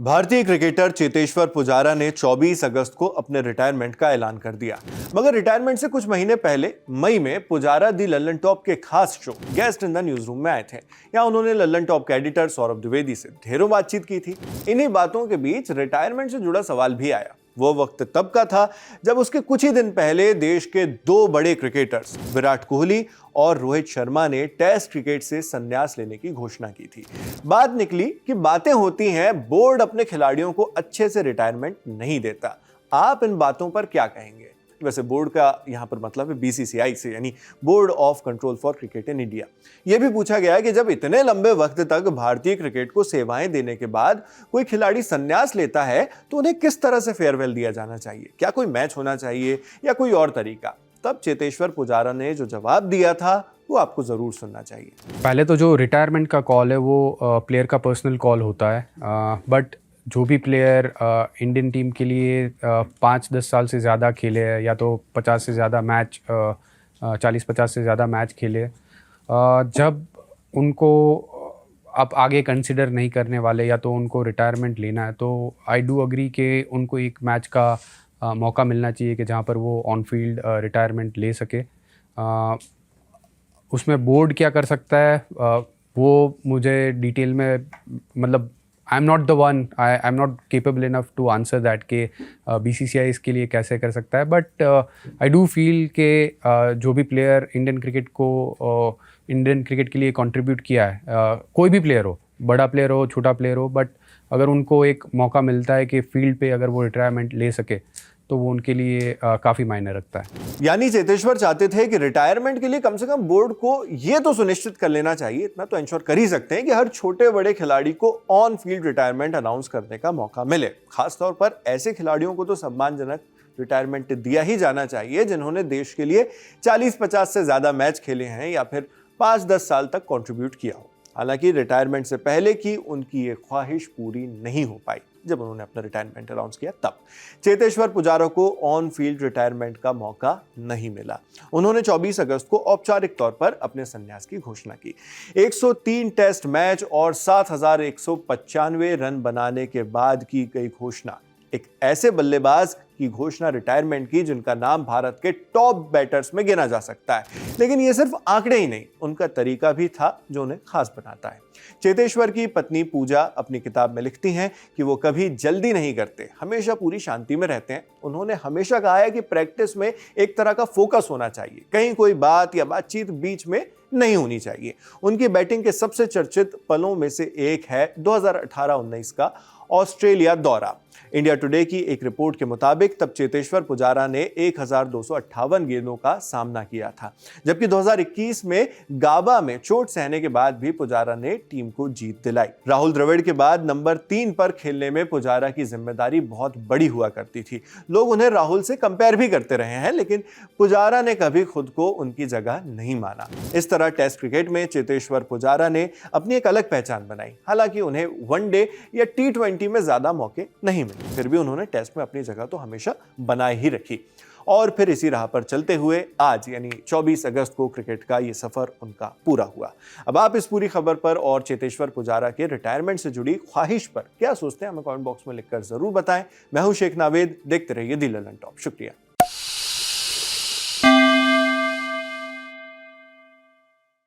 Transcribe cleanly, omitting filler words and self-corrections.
भारतीय क्रिकेटर चेतेश्वर पुजारा ने 24 अगस्त को अपने रिटायरमेंट का ऐलान कर दिया। मगर रिटायरमेंट से कुछ महीने पहले मई में पुजारा दी लल्लन टॉप के खास show guest in the news room में आए थे। यहाँ उन्होंने लल्लन टॉप के एडिटर सौरभ द्विवेदी से ढेरों बातचीत की थी। इन्हीं बातों के बीच रिटायरमेंट से जुड़ा सवाल भी आया। वो वक्त तब का था जब उसके कुछ ही दिन पहले देश के दो बड़े क्रिकेटर्स विराट कोहली और रोहित शर्मा ने टेस्ट क्रिकेट से संन्यास लेने की घोषणा की थी। बात निकली कि बातें होती हैं, बोर्ड अपने खिलाड़ियों को अच्छे से रिटायरमेंट नहीं देता। आप इन बातों पर क्या कहेंगे? वैसे बोर्ड का यहाँ पर मतलब है बीसीसीआई से, यानी board of control for cricket in India. यह भी पूछा गया कि जब इतने लंबे वक्त तक भारतीय क्रिकेट को सेवाएं देने के बाद कोई खिलाड़ी संन्यास लेता है तो उन्हें किस तरह से फेयरवेल दिया जाना चाहिए? क्या कोई मैच होना चाहिए या कोई और तरीका? तब चेतेश्वर पुजारा ने जो जवाब दिया था वो आपको जरूर सुनना चाहिए। पहले तो जो रिटायरमेंट का कॉल है वो प्लेयर का पर्सनल कॉल होता है, बट जो भी प्लेयर इंडियन टीम के लिए 5-10 साल से ज़्यादा खेले हैं या तो 50 से ज़्यादा मैच 40-50 से ज़्यादा मैच खेले, जब उनको आप आगे कंसिडर नहीं करने वाले या तो उनको रिटायरमेंट लेना है, तो आई डू अग्री कि उनको एक मैच का मौका मिलना चाहिए कि जहाँ पर वो ऑन फील्ड रिटायरमेंट ले सके। उसमें बोर्ड क्या कर सकता है वो मुझे डिटेल में, मतलब I am not the one, I am not capable enough to answer that कि बीसीसीआई इसके लिए कैसे कर सकता है। बट आई डू फील कि जो भी प्लेयर इंडियन क्रिकेट के लिए कंट्रीब्यूट किया है, कोई भी प्लेयर हो, बड़ा प्लेयर हो छोटा प्लेयर हो, बट अगर उनको एक मौका मिलता है कि फील्ड पे अगर वो रिटायरमेंट ले सके तो वो उनके लिए काफ़ी मायने रखता है। यानी चेतेश्वर चाहते थे कि रिटायरमेंट के लिए कम से कम बोर्ड को ये तो सुनिश्चित कर लेना चाहिए, इतना तो इंश्योर कर ही सकते हैं कि हर छोटे बड़े खिलाड़ी को ऑन फील्ड रिटायरमेंट अनाउंस करने का मौका मिले। खासतौर पर ऐसे खिलाड़ियों को तो सम्मानजनक रिटायरमेंट दिया ही जाना चाहिए जिन्होंने देश के लिए 40-50 से ज्यादा मैच खेले हैं या फिर 5-10 साल तक कंट्रीब्यूट किया हो। हालांकि रिटायरमेंट से पहले की उनकी ये ख्वाहिश पूरी नहीं हो पाई। जब उन्होंने अपना रिटायरमेंट अनाउंस किया तब चेतेश्वर पुजारा को ऑन फील्ड रिटायरमेंट का मौका नहीं मिला। उन्होंने 24 अगस्त को औपचारिक तौर पर अपने संन्यास की घोषणा की। 103 टेस्ट मैच और 7,195 रन बनाने के बाद की गई घोषणा, एक ऐसे बल्लेबाज की घोषणा रिटायरमेंट की जिनका नाम भारत के टॉप बैटर्स में गिना जा सकता है। लेकिन ये सिर्फ आंकड़े ही नहीं, उनका तरीका भी था जो उन्हें खास बनाता है। चेतेश्वर की पत्नी पूजा अपनी किताब में लिखती हैं कि वो कभी जल्दी नहीं करते, हमेशा पूरी शांति में रहते हैं। उन्होंने हमेशा कहा है कि प्रैक्टिस में एक तरह का फोकस होना चाहिए, कहीं कोई बात या बातचीत बीच में नहीं होनी चाहिए। उनकी बैटिंग के सबसे चर्चित पलों में से एक है 2018-19 का ऑस्ट्रेलिया दौरा। इंडिया टुडे की एक रिपोर्ट के मुताबिक तब चेतेश्वर पुजारा ने 1258 गेंदों का सामना किया था, जबकि 2021 में गाबा में चोट सहने के बाद भी पुजारा ने टीम को जीत दिलाई। राहुल द्रविड़ के बाद नंबर 3 पर खेलने में पुजारा की जिम्मेदारी बहुत बड़ी हुआ करती थी। लोग उन्हें राहुल से कंपेयर भी करते रहे हैं, लेकिन पुजारा ने कभी खुद को उनकी जगह नहीं माना। इस तरह टेस्ट क्रिकेट में चेतेश्वर पुजारा ने अपनी एक अलग पहचान बनाई। हालांकि उन्हें वनडे या T20 में ज्यादा मौके नहीं मिले, फिर भी उन्होंने टेस्ट में अपनी जगह तो हमेशा बनाए ही रखी। और फिर इसी राह पर चलते हुए आज यानी 24 अगस्त को क्रिकेट का ये सफर उनका पूरा हुआ। अब आप इस पूरी खबर पर और चेतेश्वर पुजारा के रिटायरमेंट से जुड़ी ख्वाहिश पर क्या सोचते हैं, हमें कमेंट बॉक्स में लिखकर जरूर बताएं। मैं हूं शेख नावेद, देखते रहिए दी लल्लन टॉप। शुक्रिया।